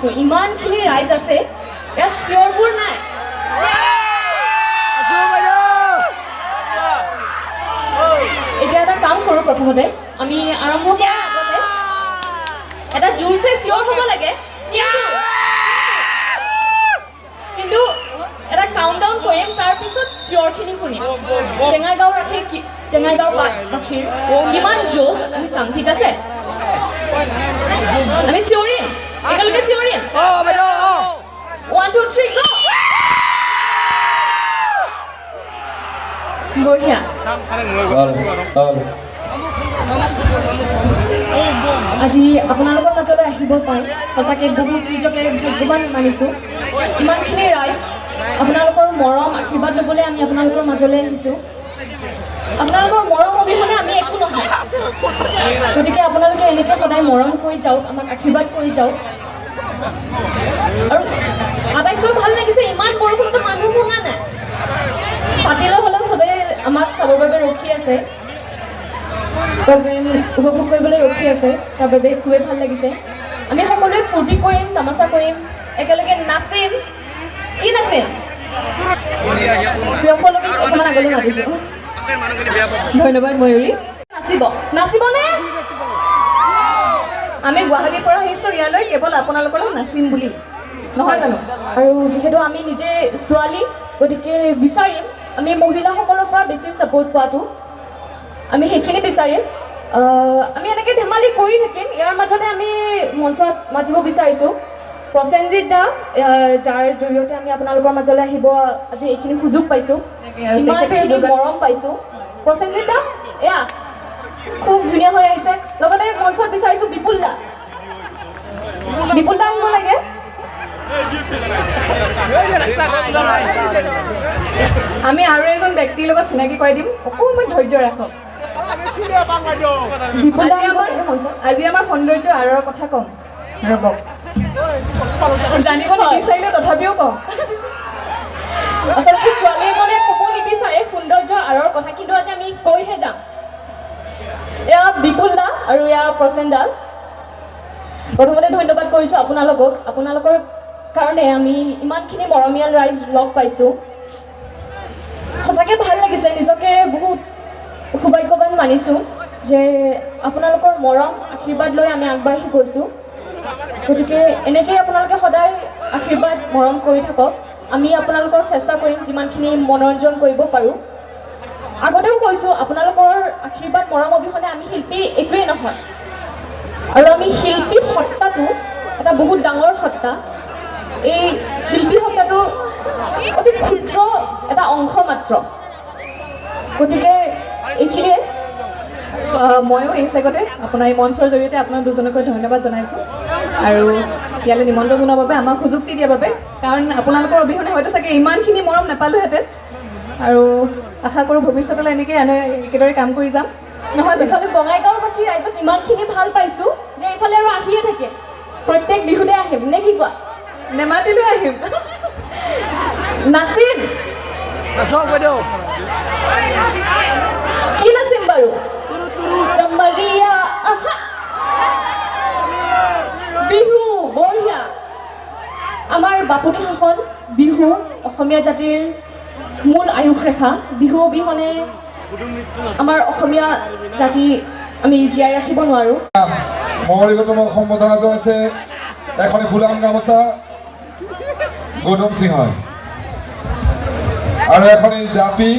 পাইছোঁ ইমানখিনি ৰাইজ আছে ইয়াত চিঞৰবোৰ নাই এতিয়া এটা কাম কৰোঁ প্ৰথমতে আমি আৰম্ভ কৰাৰ আগতে এটা জোৰছে চিঞৰ হ'ব লাগে কিন্তু এটা কাউণ্টডাউন কৰিম তাৰপিছত চিঞৰখিনি শুনিম টেঙাইগাঁও বাসীৰ কিমান জোচ আমি চাম ঠিক আছে আমি চিঞৰিম একেলগে চিঞৰিম 1 2 3 গো বঢ়িয়া আজি আপোনালোকৰ মাজলৈ আহিব পাই সঁচাকৈ বহুত নিজকে ভাগ্যৱান মানিছোঁ ইমানখিনি ৰাইজ আপোনালোকৰ মৰম আশীৰ্বাদ ল'বলৈ আমি আপোনালোকৰ মাজলৈ আহিছোঁ আপোনালোকৰ মৰম অবিহনে আমি একো নহয় গতিকে আপোনালোকে এনেকৈ সদায় মৰম কৰি যাওক আমাক আশীৰ্বাদ কৰি যাওক আৰু আটাইতকৈ ভাল লাগিছে ইমান বৰষুণতো মানুহ ভঙা নাই পাতিলেও হ'লেও চবেই আমাক চাবৰ বাবে ৰখি আছে প্ৰগ্ৰেম উপভোগ কৰিবলৈ ৰখি আছে তাৰ বাবে খুবেই ভাল লাগিছে আমি সকলোৱে ফূৰ্তি কৰিম তামাচা কৰিম একেলগে নাচিম কি নাচিম প্ৰিয়সকলকে অকণমান আগলৈ মাতিছোঁ ধন্যবাদ ময়ূৰী নাচিবনে আমি গুৱাহাটীৰ পৰা আহিছোঁ ইয়ালৈ কেৱল আপোনালোকৰ নাচিম বুলি নহয় জানো আৰু যিহেতু আমি নিজে ছোৱালী গতিকে বিচাৰিম আমি মহিলাসকলৰ পৰা বেছি ছাপোৰ্ট পোৱাটো আমি সেইখিনি বিচাৰিম আমি এনেকৈ ধেমালি কৰি থাকিম ইয়াৰ মাজতে আমি মঞ্চত মাতিব বিচাৰিছোঁ প্ৰসেনজিৎ দা যাৰ জৰিয়তে আমি আপোনালোকৰ মাজলৈ আহিব আজি এইখিনি সুযোগ পাইছোঁ ইমানখিনি মৰম পাইছোঁ প্ৰসেনজিৎ দা এয়া খুব ধুনীয়া হৈ আহিছে লগতে মঞ্চত বিচাৰিছোঁ বিপুল দা আহিব লাগে আমি আৰু এজন ব্যক্তিৰ লগত চিনাকি কৰাই দিম অকণমান ধৈৰ্য ৰাখক আজি আমাৰ সৌন্দৰ্য আঁৰৰ কথা কম ৰ'বক জানিব নিবিচাৰিলে তথাপিও কম আচলতে ছোৱালী এজনে ক'ব নিবিচাৰে সৌন্দৰ্য আঁৰৰ কথা কিন্তু আজি আমি কৈহে যাম এয়া বিপুল দা আৰু এয়া প্ৰসেন দা প্ৰথমতে ধন্যবাদ কৰিছোঁ আপোনালোকৰ কাৰণে আমি ইমানখিনি মৰমীয়াল ৰাইজ লগ পাইছোঁ সঁচাকৈ ভাল লাগিছে নিজকে বহুত সৌভাগ্যৱান মানিছোঁ যে আপোনালোকৰ মৰম আশীৰ্বাদ লৈ আমি আগবাঢ়ি গৈছোঁ গতিকে এনেকৈয়ে আপোনালোকে সদায় আশীৰ্বাদ মৰম কৰি থাকক আমি আপোনালোকক চেষ্টা কৰিম যিমানখিনি মনোৰঞ্জন কৰিব পাৰোঁ আগতেও কৈছোঁ আপোনালোকৰ আশীৰ্বাদ মৰম অবিহনে আমি শিল্পী একোৱেই নহয় আৰু আমি শিল্পী সত্তাটো এটা বহুত ডাঙৰ সত্তা এই শিল্পী সত্তাটোৰ অতি ক্ষুদ্ৰ এটা অংশ মাত্ৰ গতিকে এইখিনিয়ে ময়ো এই চেগতে আপোনাৰ এই মঞ্চৰ জৰিয়তে আপোনাক দুজনকৈ ধন্যবাদ জনাইছোঁ আৰু ইয়ালৈ নিমন্ত্ৰণ জনোৱাৰ বাবে আমাক সুযোগটি দিয়াৰ বাবে কাৰণ আপোনালোকৰ অবিহনে হয়তো চাগে ইমানখিনি মৰম নাপালোহেঁতেন আৰু আশা কৰোঁ ভৱিষ্যতলৈ এনেকৈ একেদৰে কাম কৰি যাম নহয় এইফালে বঙাইগাঁওবাসী ৰাইজক ইমানখিনি ভাল পাইছোঁ যে এইফালে আৰু আহিয়ে থাকে প্ৰত্যেক বিহুতে আহিম নে কি কোৱা নেমাতিলৈ আহিম নাচিম কি নাচিম বাৰু বিহু বঢ়িয়া আমাৰ বাপুতি শাসন বিহু অসমীয়া জাতিৰ মূল আয়ুস ৰেখা বিহু অবিহনে আমাৰ অসমীয়া জাতি আমি জীয়াই ৰাখিব নোৱাৰোঁ ময়ূৰী গৌতমক সম্বোধনা জনাইছে এখনি ফুলাম গামোচা গৌতম সিংহই আৰু এখনি জাপি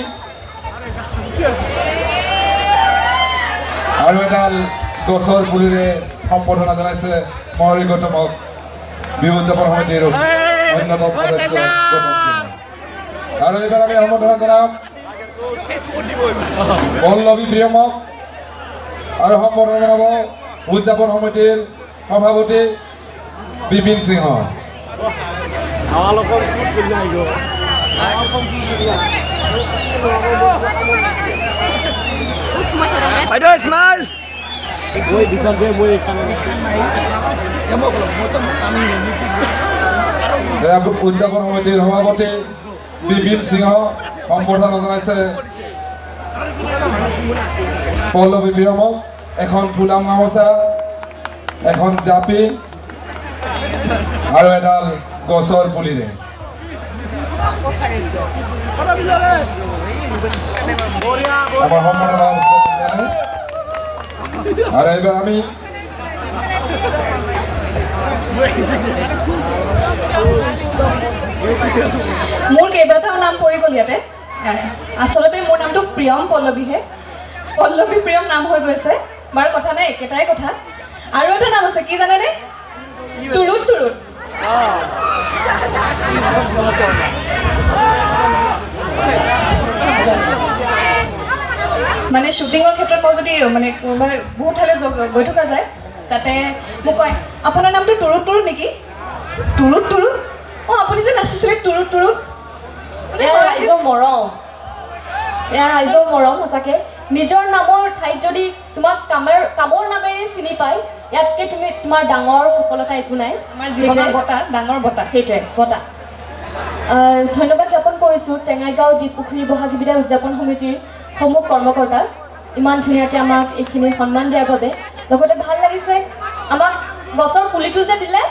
আৰু এডাল গছৰ পুলিৰে সম্বোধনা জনাইছে ময়ূৰী গৌতমক বিহু উদযাপন সমিতিৰ অন্যতম সদস্য গৌতম সিংহ আৰু এইবাৰ আমি সম্বোধনা জনাম পল্লৱী প্ৰিয়মক আৰু সম্বোধনা জনাব উদযাপন সমিতিৰ সভাপতি বিপিন সিংহ উদযাপন সমিতিৰ সভাপতি বিপিন সিংহ সম্বোধনা জনাইছে পল্লৱী প্ৰিয়মক এখন ফুলাম গামোচা এখন জাপি আৰু এডাল গছৰ পুলিৰে আমাৰ সম্পূৰ্ণ আৰু এইবাৰ আমি মোৰ কেইবাটাও নাম পৰি গ'ল ইয়াতে আচলতে মোৰ নামটো প্ৰিয়ম পল্লৱীহে পল্লৱী প্ৰিয়ম নাম হৈ গৈছে বাৰু কথা নাই একেটাই কথা আৰু এটা নাম আছে কি জানেনে তুৰুত তুৰুত মানে শ্বুটিঙৰ ক্ষেত্ৰত মই যদি মানে কোনোবাই বহুত ঠাইলৈ গৈ থকা যায় তাতে মোক কয় আপোনাৰ নামটো তুৰুত তুৰুত নেকি তুৰুত তুৰুত অঁ আপুনি যে নাচিছিলে তুৰুত তুৰুত ৰাইজৰ মৰম এয়া ৰাইজৰ মৰম সঁচাকৈ নিজৰ নামৰ ঠাইত যদি তোমাক কামৰ নামেৰে চিনি পায় ইয়াতকৈ তুমি তোমাৰ ডাঙৰ সফলতা একো নাই আমাৰ জীৱনৰ বঁটা ডাঙৰ বঁটা সেইটোৱে বঁটা ধন্যবাদ জ্ঞাপন কৰিছোঁ টেঙাইগাঁও দ্বীপপুখুৰী বহাগী বিদায় উদযাপন সমিতিৰ সমূহ কৰ্মকৰ্তাক ইমান ধুনীয়াকৈ আমাক এইখিনি সন্মান দিয়াৰ বাবে লগতে ভাল লাগিছে আমাক গছৰ পুলিটো যে দিলে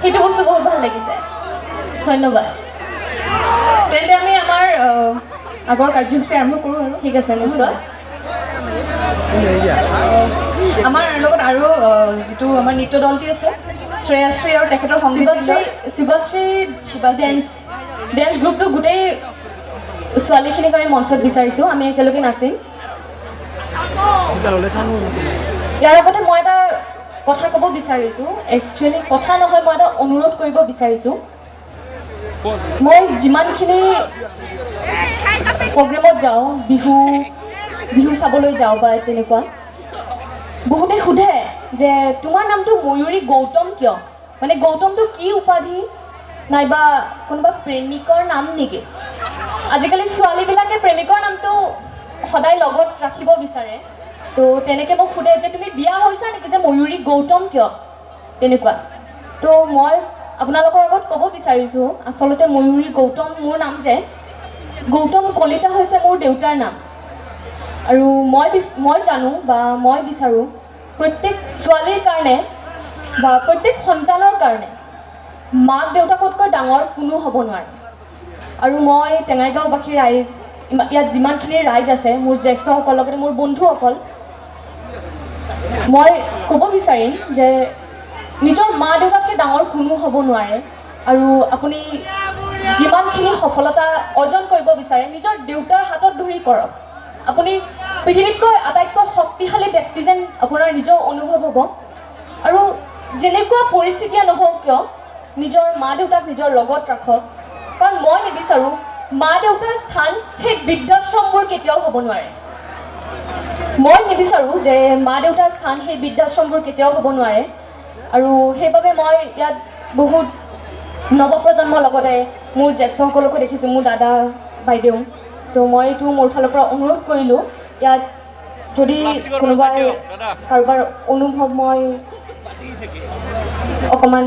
সেইটো বস্তু বহুত ভাল লাগিছে ধন্যবাদ তেন্তে আমি আমাৰ আগৰ কাৰ্যসূচী আৰম্ভ কৰোঁ আৰু ঠিক আছে নিশ্চয় আমাৰ লগত আৰু যিটো আমাৰ নৃত্য দলটি আছে শ্ৰেয়াশ্ৰী আৰু তেখেতৰ শিৱাশ্ৰী ডেন্স গ্ৰুপটো গোটেই ছোৱালীখিনিক আমি মঞ্চত বিচাৰিছোঁ আমি একেলগে নাচিম ইয়াৰ আগতে মই এটা কথা ক'ব বিচাৰিছোঁ একচুৱেলি কথা নহয় মই এটা অনুৰোধ কৰিব বিচাৰিছোঁ মই যিমানখিনি প্ৰগ্ৰেমত যাওঁ বিহু চাবলৈ যাওঁ বা তেনেকুৱা বহুতে সোধে যে তোমাৰ নামটো ময়ূৰী গৌতম কিয় মানে গৌতমটো কি উপাধি নাইবা কোনোবা প্ৰেমিকৰ নাম নেকি আজিকালি ছোৱালীবিলাকে প্ৰেমিকৰ নামটো সদায় লগত ৰাখিব বিচাৰে তো তেনেকৈ মোক সোধে যে তুমি বিয়া হৈছা নেকি যে ময়ূৰী গৌতম কিয় তেনেকুৱা তো মই আপোনালোকৰ আগত ক'ব বিচাৰিছোঁ আচলতে ময়ূৰী গৌতম মোৰ নাম যে গৌতম কলিতা হৈছে মোৰ দেউতাৰ নাম আৰু মই জানো বা মই বিচাৰোঁ প্ৰত্যেক ছোৱালীৰ কাৰণে বা প্ৰত্যেক সন্তানৰ কাৰণে মাক দেউতাকতকৈ ডাঙৰ কোনো হ'ব নোৱাৰে আৰু মই টেঙাইগাঁওবাসী ৰাইজ ইয়াত যিমানখিনি ৰাইজ আছে মোৰ জ্যেষ্ঠসকল লগতে মোৰ বন্ধুসকল মই ক'ব বিচাৰিম যে নিজৰ মা দেউতাতকৈ ডাঙৰ কোনো হ'ব নোৱাৰে আৰু আপুনি যিমানখিনি সফলতা অৰ্জন কৰিব বিচাৰে নিজৰ দেউতাৰ হাতত ধৰি কৰক আপুনি পৃথিৱীতকৈ আটাইতকৈ শক্তিশালী ব্যক্তি যেন আপোনাৰ নিজৰ অনুভৱ হ'ব আৰু যেনেকুৱা পৰিস্থিতিয়ে নহওক কিয় নিজৰ মা দেউতাক নিজৰ লগত ৰাখক কাৰণ মই নিবিচাৰোঁ মা দেউতাৰ স্থান সেই বৃদ্ধাশ্ৰমবোৰ কেতিয়াও হ'ব নোৱাৰে মই নিবিচাৰোঁ যে মা দেউতাৰ স্থান সেই বৃদ্ধাশ্ৰমবোৰ কেতিয়াও হ'ব নোৱাৰে আৰু সেইবাবে মই ইয়াত বহুত নৱপ্ৰজন্মৰ লগতে মোৰ জ্যেষ্ঠসকলকো দেখিছোঁ মোৰ দাদা বাইদেউ তো মই এইটো মোৰ ফালৰ পৰা অনুৰোধ কৰিলোঁ ইয়াত যদি কোনোবাই কাৰোবাৰ অনুভৱ মই অকণমান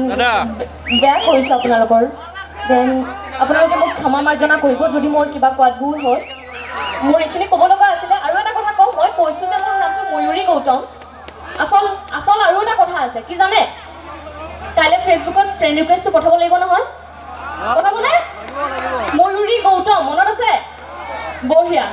বেয়া কৰিছোঁ আপোনালোকৰ দেন আপোনালোকে মোক ক্ষমা মাৰ্জনা কৰিব যদি মোৰ কিবা কোৱাত ভুল হ'ল মোৰ এইখিনি ক'ব লগা আছিলে আৰু এটা কথা কওঁ মই কৈছোঁ যে মোৰ নামটো ময়ূৰী গৌতম আচল আৰু এটা কথা আছে কি জানে কাইলৈ ফেচবুকত ফ্ৰেণ্ড ৰিকুৱেষ্টটো পঠাব লাগিব নহয় পঠাবনে ময়ূৰী গৌতম মনত আছে বঢ়িয়া